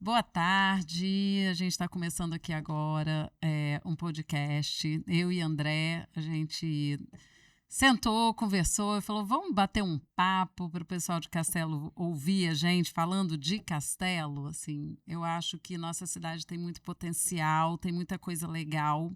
Boa tarde, a gente está começando aqui agora um podcast. Eu e André, a gente sentou, conversou e falou: vamos bater um papo para o pessoal de Castelo ouvir a gente falando de Castelo. Assim, eu acho que nossa cidade tem muito potencial, tem muita coisa legal.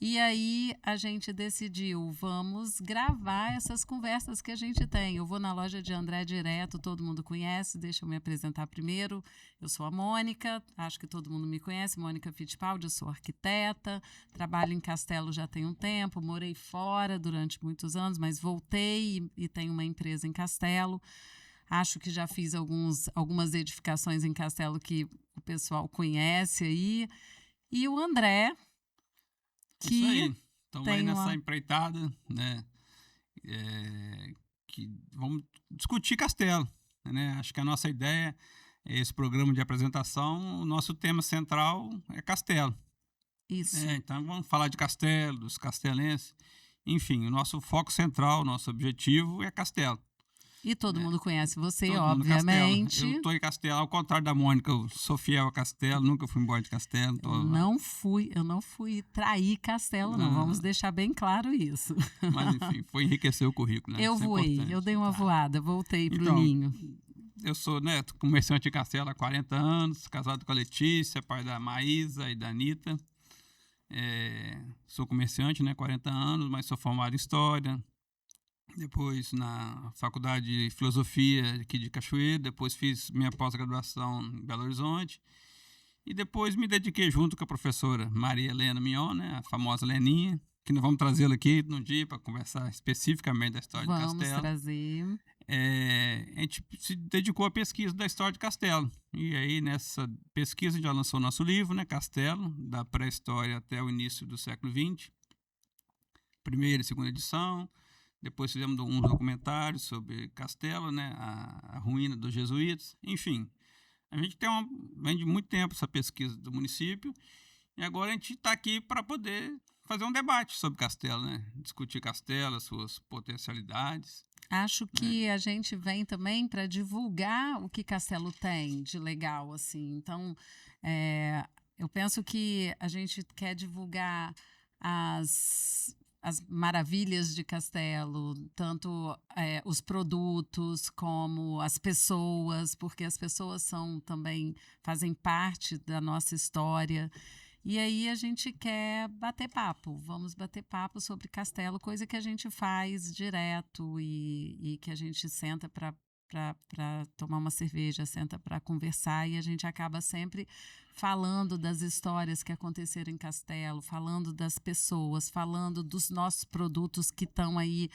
E aí a gente decidiu, vamos gravar essas conversas que a gente tem. Eu vou na loja de André direto, todo mundo conhece, deixa eu me apresentar primeiro. Eu sou a Mônica, acho que todo mundo me conhece, Mônica Fittipaldi, eu sou arquiteta, trabalho em Castelo já tem um tempo, morei fora durante muitos anos, mas voltei e tenho uma empresa em Castelo. Acho que já fiz algumas edificações em Castelo que o pessoal conhece aí. E o André, Isso que aí. Estamos aí tem nessa uma... empreitada, né? Que vamos discutir Castelo, né? Acho que a nossa ideia é esse programa de apresentação. O nosso tema central é Castelo. Isso. Então vamos falar de Castelo, dos castelenses. Enfim, o nosso foco central, o nosso objetivo é Castelo. E todo Né? mundo conhece você, Todo mundo Castelo. obviamente. Eu estou em Castelo, ao contrário da Mônica, eu sou fiel a Castelo, nunca fui embora de Castelo. Eu não fui trair Castelo, não. Vamos deixar bem claro isso. Mas enfim, foi enriquecer o currículo, né? Eu Isso é voei, eu importante. dei uma voada, voltei pro Então, ninho. eu sou comerciante em Castelo há 40 anos, casado com a Letícia, pai da Maísa e da Anitta. Sou comerciante, 40 anos, mas sou formado em História. Depois na Faculdade de Filosofia aqui de Cachoeira. Depois fiz minha pós-graduação em Belo Horizonte. E depois me dediquei junto com a professora Maria Helena Mignon, a famosa Leninha, que nós vamos trazê-la aqui num dia para conversar especificamente da história de Castelo. Vamos trazer. A gente se dedicou à pesquisa da história de Castelo. E aí, nessa pesquisa, a gente já lançou nosso livro, Castelo, da pré-história até o início do século XX. Primeira e segunda edição. Depois fizemos uns documentários sobre Castelo, a ruína dos jesuítas. Enfim, a gente vem de muito tempo essa pesquisa do município. E agora a gente está aqui para poder fazer um debate sobre Castelo, discutir Castelo, as suas potencialidades. Acho que a gente vem também para divulgar o que Castelo tem de legal, assim. Então, eu penso que a gente quer divulgar as maravilhas de Castelo, tanto os produtos como as pessoas, porque as pessoas fazem parte da nossa história. E aí a gente quer bater papo, vamos bater papo sobre Castelo, coisa que a gente faz direto e que a gente senta para tomar uma cerveja, senta para conversar e a gente acaba sempre falando das histórias que aconteceram em Castelo, falando das pessoas, falando dos nossos produtos que estão aí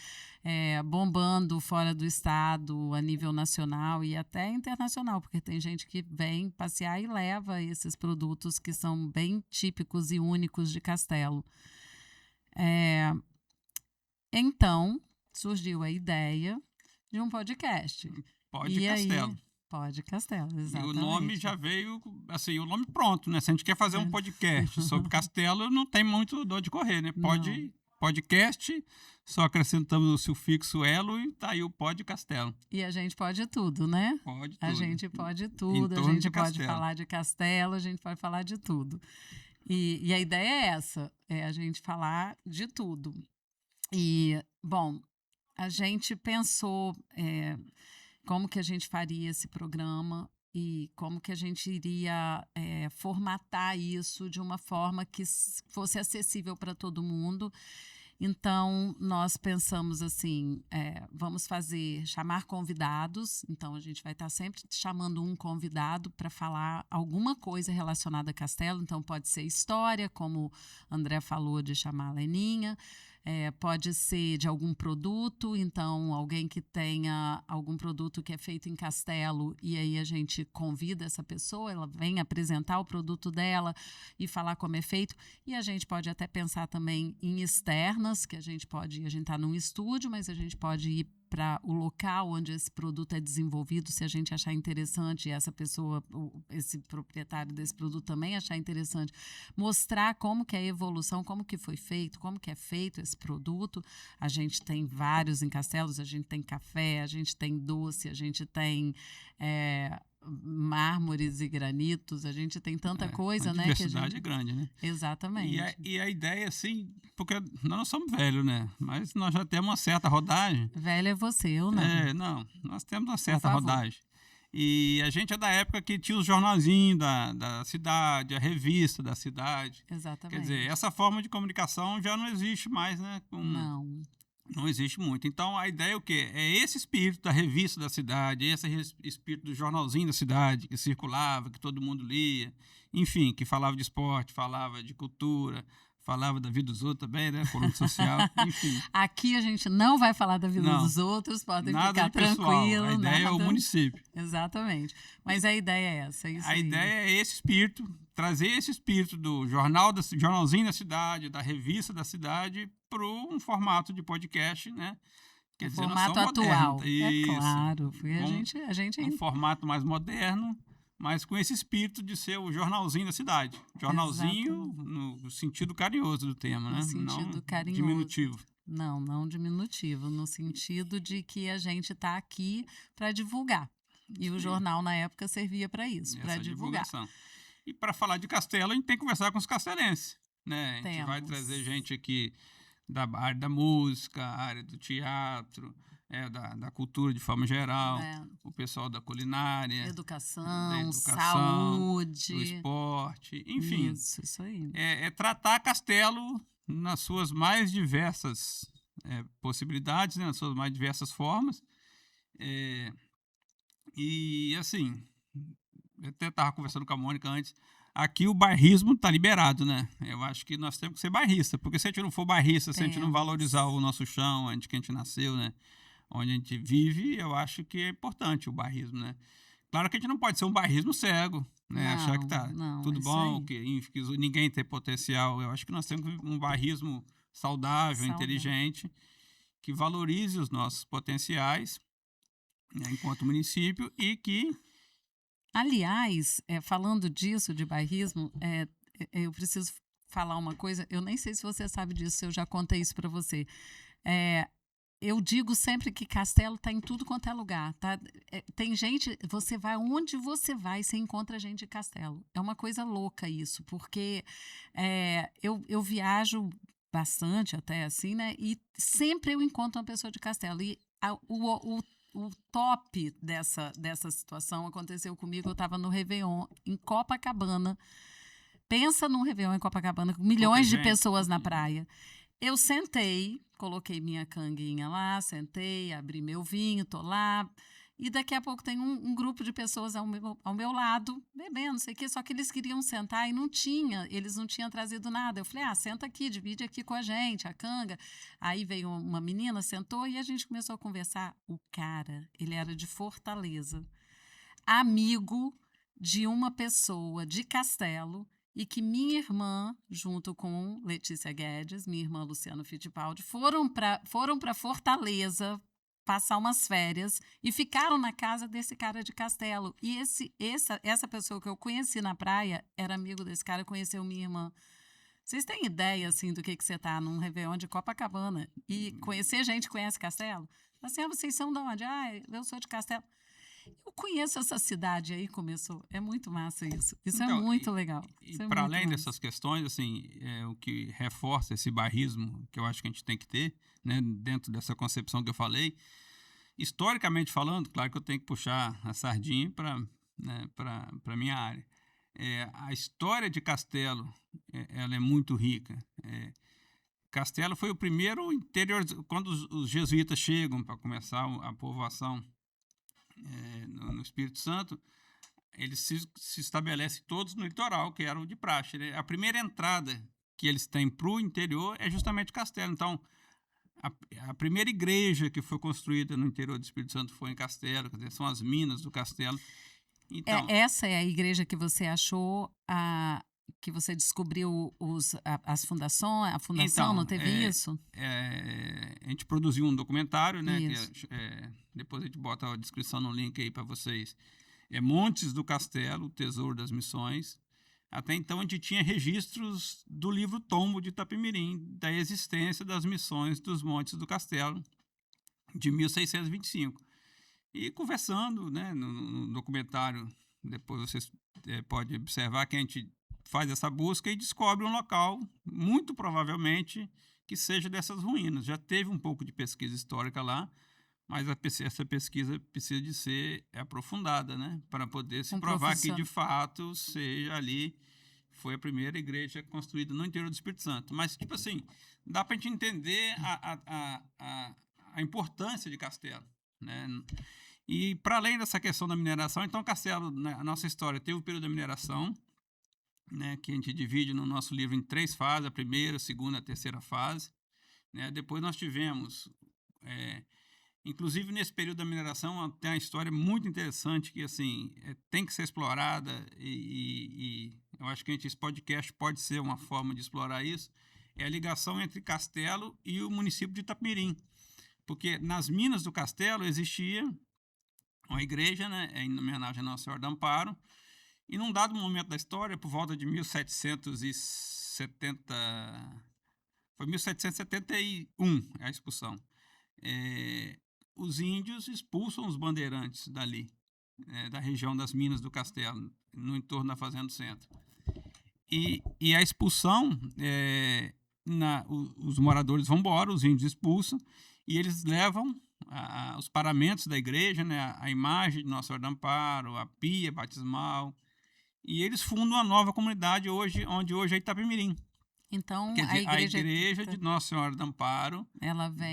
bombando fora do estado, a nível nacional e até internacional, porque tem gente que vem passear e leva esses produtos que são bem típicos e únicos de Castelo. Então, surgiu a ideia de um podcast. Pode Castelo. Pode Castelo, exatamente. E o nome já veio, assim, o nome pronto, Se a gente quer fazer um podcast sobre Castelo, não tem muito dor de correr, Podcast, só acrescentamos o sufixo elo e tá aí o Pod Castelo. E a gente pode tudo, né? Pode tudo. A gente pode tudo, a gente pode falar de Castelo, a gente pode falar de tudo. E a ideia é essa, é a gente falar de tudo. E, bom, a gente pensou como que a gente faria esse programa e como que a gente iria formatar isso de uma forma que fosse acessível para todo mundo. Então, nós pensamos assim, vamos chamar convidados. Então, a gente vai estar sempre chamando um convidado para falar alguma coisa relacionada a Castelo. Então, pode ser história, como André falou de chamar a Leninha. Pode ser de algum produto, então alguém que tenha algum produto que é feito em Castelo e aí a gente convida essa pessoa, ela vem apresentar o produto dela e falar como é feito. E a gente pode até pensar também em externas, que a gente está num estúdio, mas a gente pode ir para o local onde esse produto é desenvolvido, se a gente achar interessante, e essa pessoa, esse proprietário desse produto também achar interessante, mostrar como que é a evolução, como que foi feito, como que é feito esse produto. A gente tem vários em Castelos, a gente tem café, a gente tem doce, a gente tem mármores e granitos, a gente tem tanta coisa, né? A diversidade é grande, né? Exatamente. E a ideia, assim, porque nós não somos velhos, né? Mas nós já temos uma certa rodagem. Velho é você, eu não. Não, nós temos uma certa rodagem. E a gente é da época que tinha os jornalzinhos da cidade, a revista da cidade. Exatamente. Quer dizer, essa forma de comunicação já não existe mais, né? Não existe muito. Então, a ideia é o quê? É esse espírito da revista da cidade, esse espírito do jornalzinho da cidade, que circulava, que todo mundo lia, enfim, que falava de esporte, falava de cultura, falava da vida dos outros também, né? Coluna social, enfim. Aqui a gente não vai falar da vida dos outros, podem ficar tranquilos. A ideia é o município. Exatamente. Mas a ideia é essa. A ideia é esse espírito, trazer esse espírito do jornalzinho da cidade, da revista da cidade, para um formato de podcast, né? Quer dizer, formato atual. Isso. É claro. A gente um formato mais moderno, mas com esse espírito de ser o jornalzinho da cidade. Jornalzinho no sentido carinhoso do tema, né? No sentido não carinhoso. Diminutivo. Não diminutivo, no sentido de que a gente está aqui para divulgar. E o jornal, na época, servia para isso, para divulgar. E para falar de Castelo, a gente tem que conversar com os castelenses, né? A gente vai trazer gente aqui da área da música, área do teatro, da cultura de forma geral, o pessoal da culinária, educação, saúde, do esporte, enfim. Isso aí. É tratar Castelo nas suas mais diversas possibilidades, né, nas suas mais diversas formas. E, assim, eu até estava conversando com a Mônica antes, aqui o bairrismo está liberado, né? Eu acho que nós temos que ser bairrista, porque se a gente não for bairrista, se a gente não valorizar o nosso chão, onde que a gente nasceu, né? Onde a gente vive, eu acho que é importante o bairrismo, né? Claro que a gente não pode ser um bairrismo cego, né? Achar que tá tudo bom, que ninguém tem potencial. Eu acho que nós temos um bairrismo saudável, inteligente, que valorize os nossos potenciais, né, enquanto município e que... Aliás, falando disso, de bairrismo, eu preciso falar uma coisa, eu nem sei se você sabe disso, se eu já contei isso para você. Eu digo sempre que Castelo está em tudo quanto é lugar, tá? Tem gente, você vai onde você vai, você encontra gente de Castelo. É uma coisa louca isso, porque eu viajo bastante até assim, né? E sempre eu encontro uma pessoa de Castelo. E o top dessa situação aconteceu comigo, eu estava no Réveillon, em Copacabana. Pensa num Réveillon em Copacabana, com milhões de pessoas na praia. Eu sentei, coloquei minha canguinha lá, sentei, abri meu vinho, tô lá. E daqui a pouco tem um grupo de pessoas ao meu lado, bebendo, não sei o quê, só que eles queriam sentar e eles não tinham trazido nada. Eu falei, senta aqui, divide aqui com a gente, a canga. Aí veio uma menina, sentou e a gente começou a conversar. O cara, ele era de Fortaleza, amigo de uma pessoa de Castelo, e que minha irmã, junto com Letícia Guedes, minha irmã Luciana Fittipaldi, foram para Fortaleza passar umas férias e ficaram na casa desse cara de Castelo. E essa pessoa que eu conheci na praia era amigo desse cara, conheceu minha irmã. Vocês têm ideia, assim, do que você tá num Réveillon de Copacabana e conhecer gente que conhece Castelo? Assim, vocês são de onde? Eu sou de Castelo. Eu conheço essa cidade aí, começou. É muito massa isso. Isso então, é muito legal. E para além dessas questões, assim, o que reforça esse bairrismo que eu acho que a gente tem que ter, né, dentro dessa concepção que eu falei, historicamente falando, claro que eu tenho que puxar a sardinha para a minha área. A história de Castelo, ela é muito rica. Castelo foi o primeiro interior, quando os jesuítas chegam para começar a povoação no Espírito Santo, eles se estabelecem todos no litoral, que era o de praxe, né? A primeira entrada que eles têm para o interior é justamente Castelo. Então, a primeira igreja que foi construída no interior do Espírito Santo foi em Castelo, quer dizer, são as minas do Castelo. Então, essa é a igreja que você achou, que você descobriu as fundações, a fundação, então, não teve isso? A gente produziu um documentário, né? Que depois a gente bota a descrição no link aí para vocês. Montes do Castelo, o Tesouro das Missões. Até então a gente tinha registros do livro Tombo de Itapemirim, da existência das missões dos Montes do Castelo, de 1625. E conversando, né, no documentário, depois vocês podem observar que a gente faz essa busca e descobre um local, muito provavelmente, que seja dessas ruínas. Já teve um pouco de pesquisa histórica lá, mas essa pesquisa precisa de ser aprofundada, né, para poder se provar que, de fato, seja ali, foi a primeira igreja construída no interior do Espírito Santo. Mas, tipo assim, dá para a gente entender a importância de Castelo, né? E, para além dessa questão da mineração, então, Castelo, né, a nossa história teve o período da mineração, né, que a gente divide no nosso livro em 3 fases, a primeira, a segunda, a terceira fase. Né? Depois nós tivemos, inclusive nesse período da mineração, tem uma história muito interessante que assim, tem que ser explorada e eu acho que esse podcast pode ser uma forma de explorar isso, é a ligação entre Castelo e o município de Itapemirim. Porque nas minas do Castelo existia uma igreja, né, em homenagem a Nossa Senhora do Amparo, e num dado momento da história, por volta de 1770, foi 1771 a expulsão, os índios expulsam os bandeirantes dali, da região das minas do Castelo, no entorno da Fazenda do Centro. E a expulsão, os moradores vão embora, os índios expulsam, e eles levam os paramentos da igreja, né, a imagem de Nossa Senhora do Amparo, a pia batismal, e eles fundam uma nova comunidade onde hoje é Itapemirim. Então, quer dizer, a igreja de Nossa Senhora do Amparo,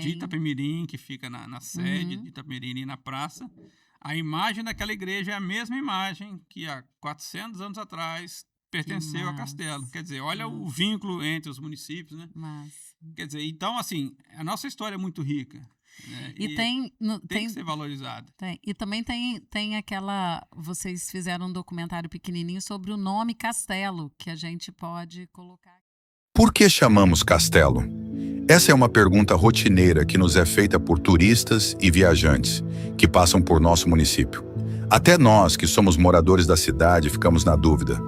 de Itapemirim, que fica na sede de Itapemirim, na praça, a imagem daquela igreja é a mesma imagem que há 400 anos atrás pertenceu a Castelo. Quer dizer, olha o vínculo entre os municípios, né? Quer dizer, então, assim, a nossa história é muito rica. Né? E tem que ser valorizada. E também tem aquela... Vocês fizeram um documentário pequenininho sobre o nome Castelo, que a gente pode colocar. Por que chamamos Castelo? Essa é uma pergunta rotineira que nos é feita por turistas e viajantes que passam por nosso município. Até nós, que somos moradores da cidade, ficamos na dúvida.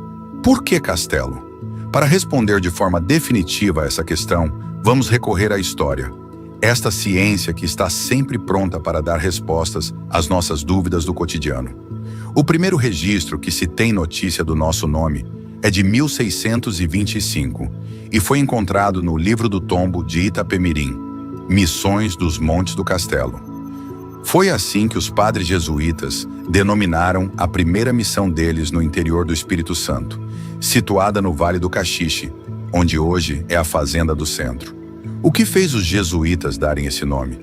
Por que Castelo? Para responder de forma definitiva a essa questão, vamos recorrer à história. Esta ciência que está sempre pronta para dar respostas às nossas dúvidas do cotidiano. O primeiro registro que se tem notícia do nosso nome é de 1625 e foi encontrado no Livro do Tombo de Itapemirim, Missões dos Montes do Castelo. Foi assim que os padres jesuítas denominaram a primeira missão deles no interior do Espírito Santo, situada no Vale do Caxixe, onde hoje é a Fazenda do Centro. O que fez os jesuítas darem esse nome?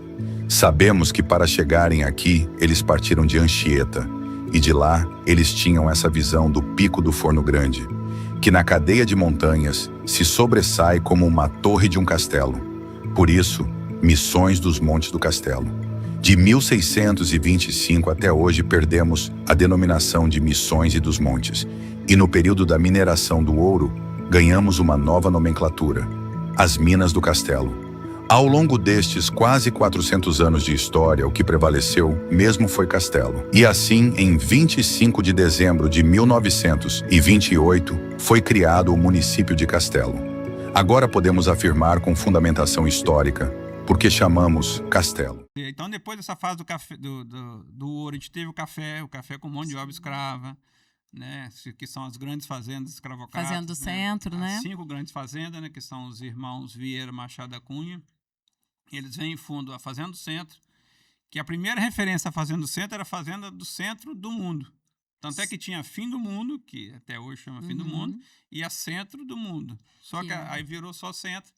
Sabemos que para chegarem aqui, eles partiram de Anchieta, e de lá eles tinham essa visão do Pico do Forno Grande, que na cadeia de montanhas se sobressai como uma torre de um castelo. Por isso, Missões dos Montes do Castelo. De 1625 até hoje perdemos a denominação de Missões e dos Montes, e no período da mineração do ouro, ganhamos uma nova nomenclatura, as Minas do Castelo. Ao longo destes quase 400 anos de história, o que prevaleceu mesmo foi Castelo. E assim, em 25 de dezembro de 1928, foi criado o município de Castelo. Agora podemos afirmar com fundamentação histórica, porque chamamos Castelo. Então, depois dessa fase do café, do ouro, a gente teve o café com mão de obra escrava, né, que são as grandes fazendas escravocratas. Fazenda do Centro, né? As 5 grandes fazendas, né, que são os irmãos Vieira Machado da Cunha. Eles vêm em fundo a Fazenda do Centro, que a primeira referência à Fazenda do Centro era a Fazenda do Centro do Mundo. Tanto é que tinha Fim do Mundo, que até hoje chama Fim do Mundo, e a Centro do Mundo. Só que aí virou só Centro.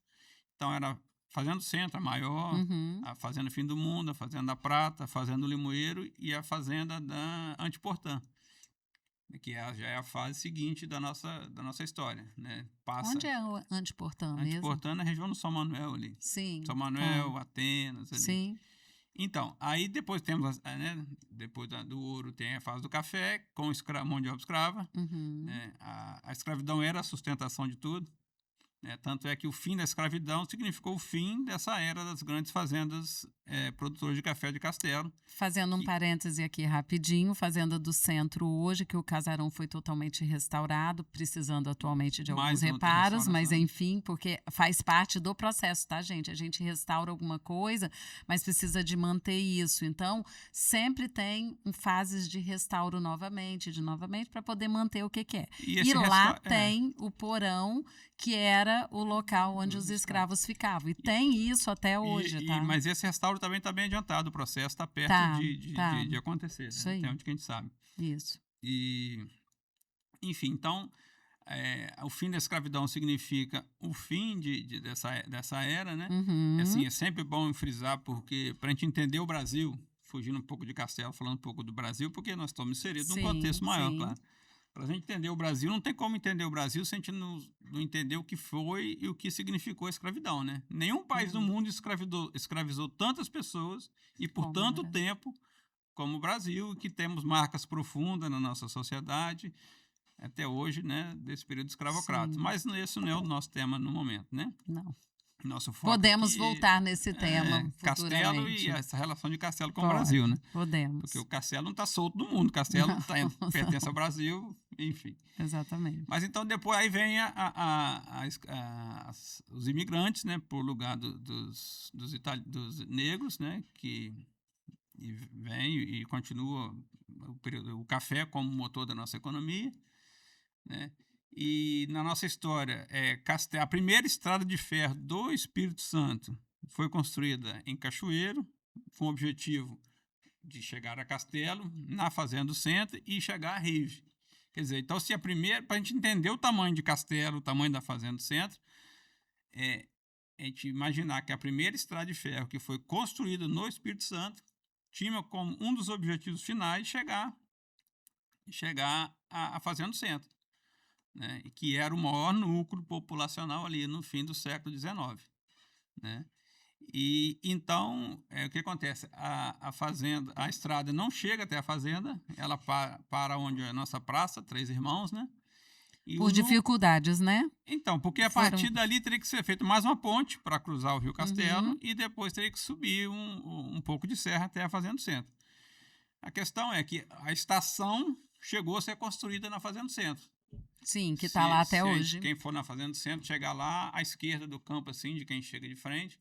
Então era Fazenda do Centro, a maior, a Fazenda Fim do Mundo, a Fazenda da Prata, a Fazenda do Limoeiro e a Fazenda da Antiportã, que já é a fase seguinte da nossa história, né? Onde é o Antiportã mesmo? Antiportã na região do São Manuel ali. Sim. São Manuel, Atenas ali. Sim. Então, aí depois temos, né, depois do ouro tem a fase do café, com mão de obra escrava. Né? A escravidão era a sustentação de tudo. Tanto é que o fim da escravidão significou o fim dessa era das grandes fazendas produtoras de café de Castelo. Fazendo um parêntese aqui rapidinho, Fazenda do Centro hoje, que o casarão foi totalmente restaurado, precisando atualmente de alguns reparos, mas enfim, porque faz parte do processo, tá, gente? A gente restaura alguma coisa, mas precisa de manter isso. Então, sempre tem fases de restauro novamente, para poder manter o que é. E lá tem o porão, que era o local onde os escravos ficavam. E tem isso até hoje, tá? Mas esse restauro também está bem adiantado, o processo está perto de acontecer, né? Isso aí. Até onde que a gente sabe. Isso. Enfim, então, o fim da escravidão significa o fim dessa era, né? Uhum. Assim, é sempre bom frisar, porque para a gente entender o Brasil, fugindo um pouco de Castelo, falando um pouco do Brasil, porque nós estamos inseridos num contexto maior, claro. Para a gente entender o Brasil, não tem como entender o Brasil se a gente não entender o que foi e o que significou a escravidão, né? Nenhum país do mundo escravizou tantas pessoas e por tanto tempo como o Brasil, que temos marcas profundas na nossa sociedade até hoje, né? Desse período escravocrata. Mas esse não é o nosso tema no momento, né? Não. Nosso foco podemos voltar nesse tema Castelo e essa relação de Castelo com o Brasil, né? Podemos. Porque o Castelo não está solto do mundo, o Castelo pertence ao Brasil, enfim. Exatamente. Mas então depois aí vem os imigrantes, né, por lugar dos negros, né, que vem e continua o café como motor da nossa economia, né? E na nossa história, a primeira estrada de ferro do Espírito Santo foi construída em Cachoeiro, com o objetivo de chegar a Castelo, na Fazenda do Centro, e chegar a Rive. Quer dizer, então, se a primeira, para a gente entender o tamanho de Castelo, o tamanho da Fazenda do Centro, a gente imaginar que a primeira estrada de ferro que foi construída no Espírito Santo tinha como um dos objetivos finais chegar à Fazenda do Centro, né, que era o maior núcleo populacional ali no fim do século XIX, né? E então, o que acontece? A estrada não chega até a fazenda, ela para onde é a nossa praça, Três Irmãos, né? Por dificuldades, né? Então, porque a partir dali teria que ser feita mais uma ponte para cruzar o Rio Castelo e depois teria que subir um pouco de serra até a Fazenda do Centro. A questão é que a estação chegou a ser construída na Fazenda do Centro. Sim, que está lá até hoje. Quem for na Fazenda do Centro, chegar lá à esquerda do campo, assim, de quem chega de frente,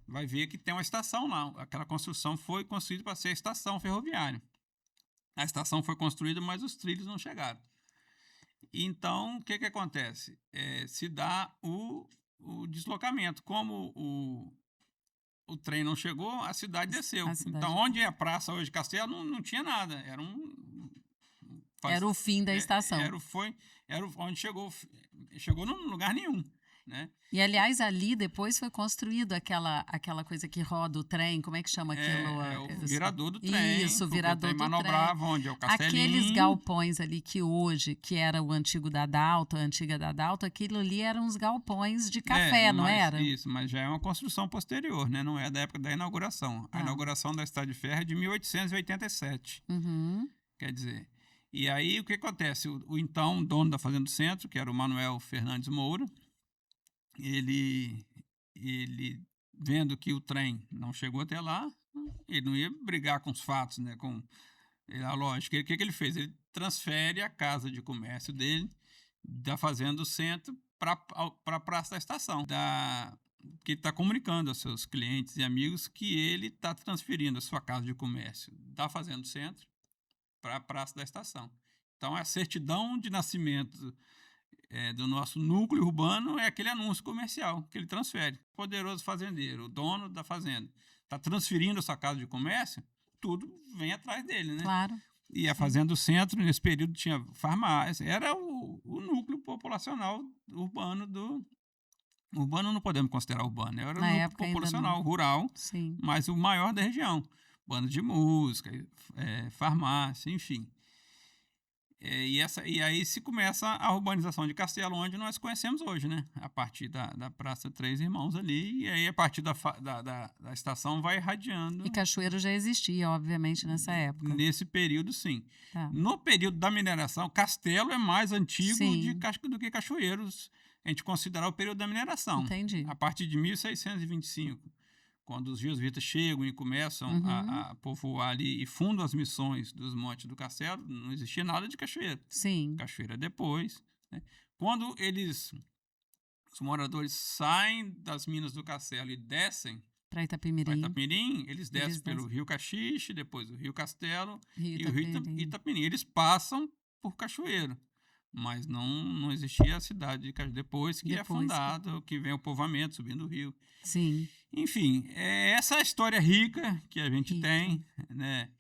vai ver que tem uma estação lá. Aquela construção foi construída para ser a estação ferroviária. A estação foi construída, mas os trilhos não chegaram. Então, o que acontece? Se dá o deslocamento. Como o trem não chegou, a cidade desceu. Então, onde é a praça hoje de Castelo, não tinha nada. Era o fim da estação. Era onde chegou num lugar nenhum, né? E, aliás, ali depois foi construído aquela coisa que roda o trem, como é que chama aquilo? O virador do trem. Isso, o virador do trem. Manobrava onde é o Castelinho. Aqueles galpões ali que hoje, que era o antigo Dadalto, a antiga Dadalto, aquilo ali eram uns galpões de café, não era? Isso, mas já é uma construção posterior, né? Não é da época da inauguração. A inauguração da Estrada de Ferro é de 1887. Quer dizer... E aí, o que acontece? O então dono da Fazenda do Centro, que era o Manuel Fernandes Moura, ele vendo que o trem não chegou até lá, ele não ia brigar com os fatos, né? A lógica. O que ele fez? Ele transfere a casa de comércio dele, da Fazenda do Centro, para a Praça da Estação. Que ele está comunicando aos seus clientes e amigos que ele está transferindo a sua casa de comércio da Fazenda do Centro para a Praça da Estação. Então, a certidão de nascimento do nosso núcleo urbano é aquele anúncio comercial que ele transfere. O poderoso fazendeiro, o dono da fazenda, está transferindo a sua casa de comércio, tudo vem atrás dele, né? Claro. E a Fazenda do Centro, nesse período, tinha farmácia, era o núcleo populacional urbano do... Urbano não podemos considerar urbano, era o núcleo populacional rural, sim, mas o maior da região. Banda de música, farmácia, enfim. E aí se começa a urbanização de Castelo, onde nós conhecemos hoje, né? A partir da Praça Três Irmãos ali, e aí a partir da estação vai irradiando. E Cachoeiro já existia, obviamente, nessa época. Nesse período, sim. Tá. No período da mineração, Castelo é mais antigo do que Cachoeiros. a gente considerar o período da mineração. Entendi. A partir de 1625, quando os jesuítas chegam e começam a povoar ali e fundam as missões dos Montes do Castelo, não existia nada de cachoeira. Sim. Cachoeira depois. Né? Quando os moradores saem das minas do Castelo e descem para Itapemirim, eles descem pelo Rio Caxixe, depois o Rio Castelo e o Rio Itapemirim. Eles passam por Cachoeiro, mas não existia a cidade de Cachoeiro. Depois que é fundado, que vem o povoamento subindo o rio. Sim. Enfim, essa é a história rica que a gente tem, né?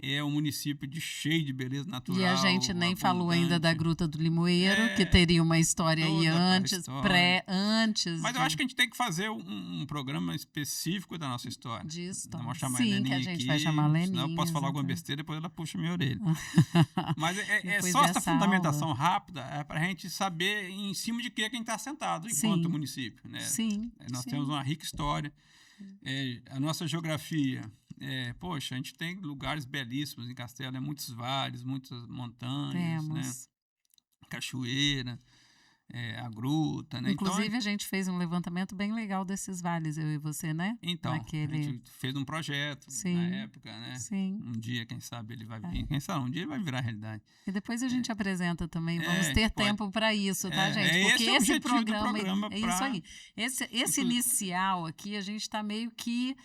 É um município cheio de beleza natural. E a gente nem falou ainda da Gruta do Limoeiro, que teria uma história aí antes. Mas eu acho que a gente tem que fazer um programa específico da nossa história. De história. Vamos chamar Sim, que a gente vai chamar a Leninha. Senão eu posso falar alguma besteira, depois ela puxa minha orelha. Mas é só essa fundamentação rápida para a gente saber em cima de que a gente está sentado enquanto município. Né? Sim. Nós temos uma rica história. A nossa geografia... poxa, a gente tem lugares belíssimos em Castelo, muitos vales, muitas montanhas, né? Cachoeira, a gruta, né? Inclusive, então, a gente fez um levantamento bem legal desses vales, eu e você, né? Então, a gente fez um projeto na época, né? Sim. Um dia, quem sabe, ele vai vir. Quem sabe, um dia ele vai virar realidade. E depois a gente apresenta também. Vamos ter tempo para isso, tá, gente? Porque esse programa é isso aí. Esse inicial aqui, a gente está meio que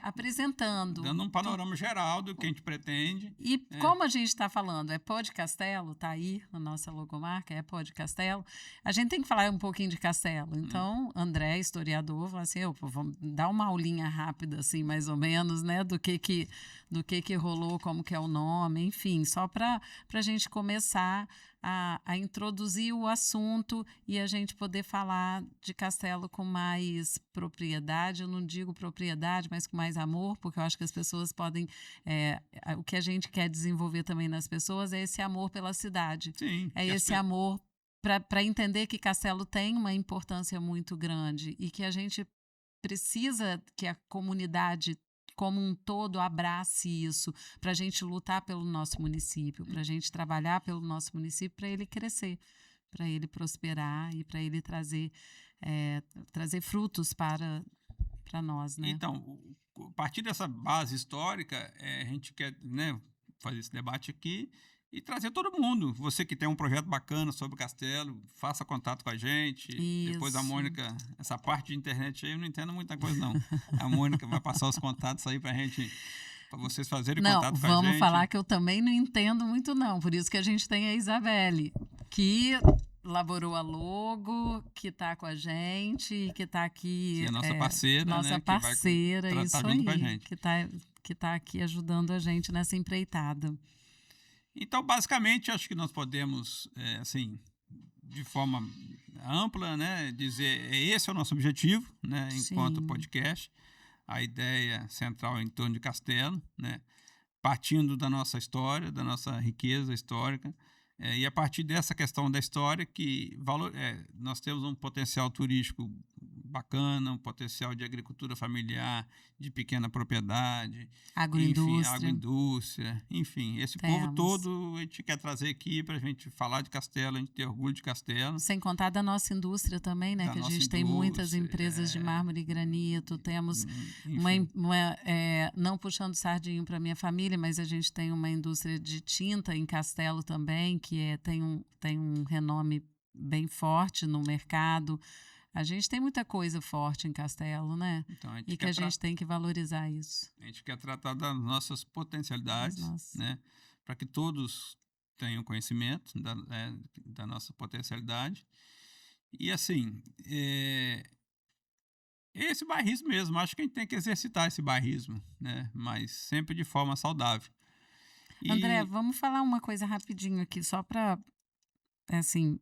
apresentando. Dando um panorama geral do que a gente pretende. E como a gente está falando, é Pó de Castelo, tá aí a nossa logomarca, é Pó de Castelo. A gente tem que falar um pouquinho de Castelo. Então, André, historiador, falou assim, vamos dar uma aulinha rápida, assim, mais ou menos, né, do que rolou, como que é o nome, enfim, só para a gente começar a introduzir o assunto e a gente poder falar de Castelo com mais propriedade. Eu não digo propriedade, mas com mais amor, porque eu acho que as pessoas podem... o que a gente quer desenvolver também nas pessoas é esse amor pela cidade. Sim, esse amor para entender que Castelo tem uma importância muito grande e que a gente precisa que a comunidade como um todo abrace isso, para a gente lutar pelo nosso município, para a gente trabalhar pelo nosso município, para ele crescer, para ele prosperar e para ele trazer frutos para nós, né? Então, a partir dessa base histórica, a gente quer, né, fazer esse debate aqui e trazer todo mundo. Você que tem um projeto bacana sobre o Castelo, faça contato com a gente. Isso. Depois a Mônica, essa parte de internet aí eu não entendo muita coisa, não. A Mônica vai passar os contatos aí pra gente, para vocês fazerem contato com a gente. Vamos falar que eu também não entendo muito, não. Por isso que a gente tem a Isabelle, que elaborou a logo, que está com a gente, que está aqui... Que é nossa parceira, nossa né? parceira, que vai isso junto aí. Com a gente. Que tá aqui ajudando a gente nessa empreitada. Então, basicamente, acho que nós podemos, assim, de forma ampla, né, dizer esse é o nosso objetivo, né, enquanto podcast. A ideia central é em torno de Castelo, né, partindo da nossa história, da nossa riqueza histórica. E a partir dessa questão da história, que nós temos um potencial turístico bacana, um potencial de agricultura familiar, de pequena propriedade, agroindústria, enfim, esse povo todo a gente quer trazer aqui para a gente falar de Castelo, a gente ter orgulho de Castelo. Sem contar da nossa indústria também, né? Que a gente tem muitas empresas de mármore e granito, temos não puxando sardinho para minha família, mas a gente tem uma indústria de tinta em Castelo também, que tem um renome bem forte no mercado. A gente tem muita coisa forte em Castelo, né? Então, e que a gente tem que valorizar isso. A gente quer tratar das nossas potencialidades, né? Para que todos tenham conhecimento da nossa potencialidade. E, assim, esse bairrismo mesmo, acho que a gente tem que exercitar esse bairrismo, né? Mas sempre de forma saudável. André, vamos falar uma coisa rapidinho aqui, só para, assim...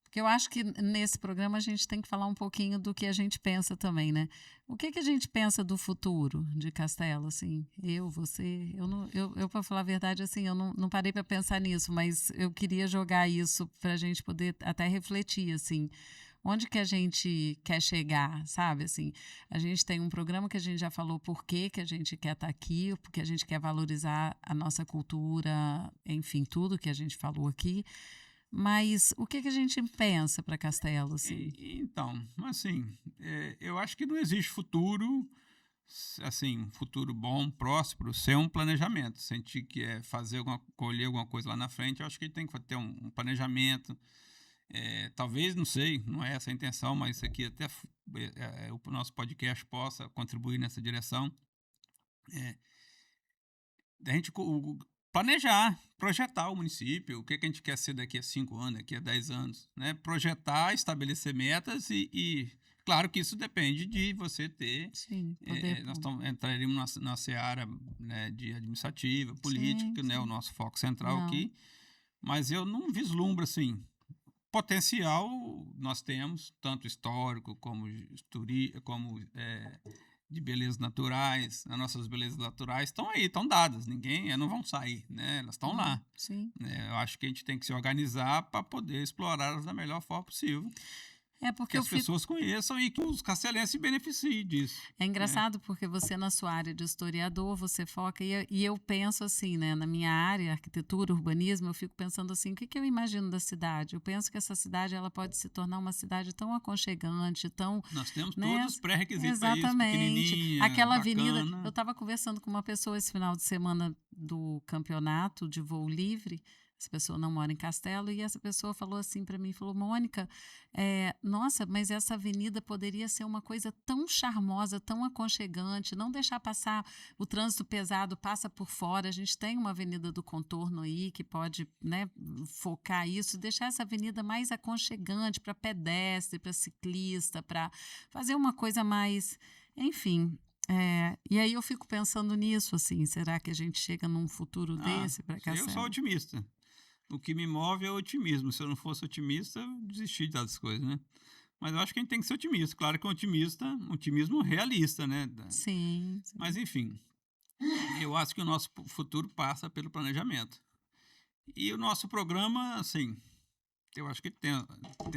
Porque eu acho que nesse programa a gente tem que falar um pouquinho do que a gente pensa também, né? O que a gente pensa do futuro de Castelo, assim? Você... Eu para falar a verdade, assim, eu não parei para pensar nisso, mas eu queria jogar isso para a gente poder até refletir, assim... Onde que a gente quer chegar, sabe? Assim, a gente tem um programa que a gente já falou por que a gente quer estar aqui, porque a gente quer valorizar a nossa cultura, enfim, tudo que a gente falou aqui. Mas o que a gente pensa para Castelo? Assim? Então, assim, eu acho que não existe futuro, assim, um futuro bom, próspero, sem um planejamento. Se a gente quer colher alguma coisa lá na frente, eu acho que a gente tem que ter um planejamento. Talvez, não sei, não é essa a intenção, mas isso aqui até o nosso podcast possa contribuir nessa direção. Da gente planejar, projetar o município, o que a gente quer ser daqui a 5 anos, daqui a 10 anos, né? Projetar, estabelecer metas e claro que isso depende de você ter... Sim, nós entraremos na seara, né, de administrativa, política, sim, né, o nosso foco central aqui, mas eu não vislumbro, assim, potencial nós temos, tanto histórico como de belezas naturais. As nossas belezas naturais estão aí, estão dadas, não vão sair, né? Elas estão lá. Sim. Eu acho que a gente tem que se organizar para poder explorá-las da melhor forma possível. Porque que as pessoas conheçam e que os castelenses se beneficiem disso. É engraçado porque você, na sua área de historiador, você foca, e eu penso assim, né, na minha área, arquitetura, urbanismo, eu fico pensando assim, o que eu imagino da cidade? Eu penso que essa cidade ela pode se tornar uma cidade tão aconchegante, tão... Nós temos todos os pré-requisitos para isso, pequenininha, aquela bacana. avenida... Eu estava conversando com uma pessoa esse final de semana do campeonato de voo livre. Essa pessoa não mora em Castelo, e essa pessoa falou assim para mim, falou, Mônica, nossa, mas essa avenida poderia ser uma coisa tão charmosa, tão aconchegante, não deixar passar o trânsito pesado, passa por fora, a gente tem uma avenida do contorno aí que pode, né, focar isso, deixar essa avenida mais aconchegante para pedestre, para ciclista, para fazer uma coisa mais, enfim... e aí eu fico pensando nisso, assim, será que a gente chega num futuro desse para Castelo? Eu sou otimista. O que me move é o otimismo. Se eu não fosse otimista, eu desisti das coisas, né? Mas eu acho que a gente tem que ser otimista. Claro que um otimismo realista, né? Sim. Mas, enfim, eu acho que o nosso futuro passa pelo planejamento. E o nosso programa, assim, eu acho que tem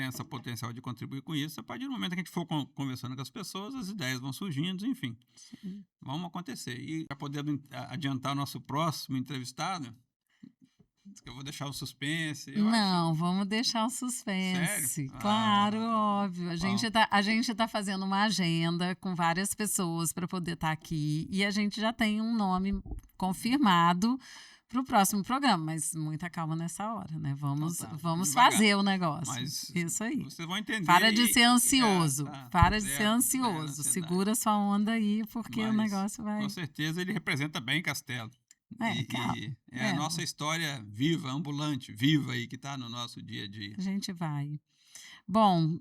essa potencial de contribuir com isso. A partir do momento que a gente for conversando com as pessoas, as ideias vão surgindo, enfim. Sim. Vão acontecer. E para poder adiantar o nosso próximo entrevistado... Eu vou deixar o suspense. Vamos deixar o suspense. Sério? Claro, óbvio. A gente tá fazendo uma agenda com várias pessoas para poder estar aqui. E a gente já tem um nome confirmado para o próximo programa. Mas muita calma nessa hora, né? Vamos fazer o negócio. Mas isso aí. Vocês vão entender. Para de ser ansioso. Para de ser ansioso. Segura sua onda aí, porque o negócio vai... Com certeza ele representa bem Castelo. A nossa história viva, ambulante, viva aí, que está no nosso dia a dia. A gente vai. Bom,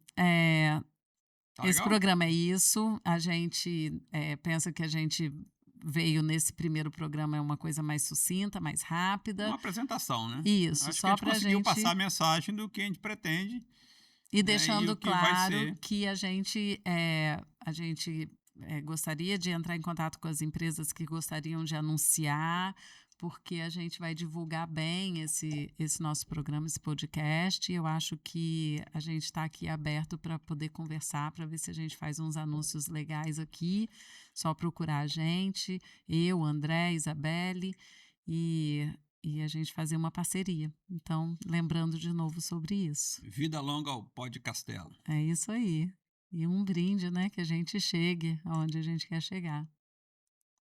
esse programa é isso. A gente pensa que a gente veio nesse primeiro programa é uma coisa mais sucinta, mais rápida. Uma apresentação, né? Isso, só para a gente conseguiu passar a mensagem do que a gente pretende. E deixando claro que a gente gostaria de entrar em contato com as empresas que gostariam de anunciar, porque a gente vai divulgar bem esse nosso programa, esse podcast. Eu acho que a gente está aqui aberto para poder conversar, para ver se a gente faz uns anúncios legais aqui. Só procurar a gente, eu, André, Isabelle, e a gente fazer uma parceria. Então, lembrando de novo sobre isso. Vida longa ao Pod Castelo. É isso aí. E um brinde, né? Que a gente chegue aonde a gente quer chegar.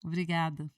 Obrigada.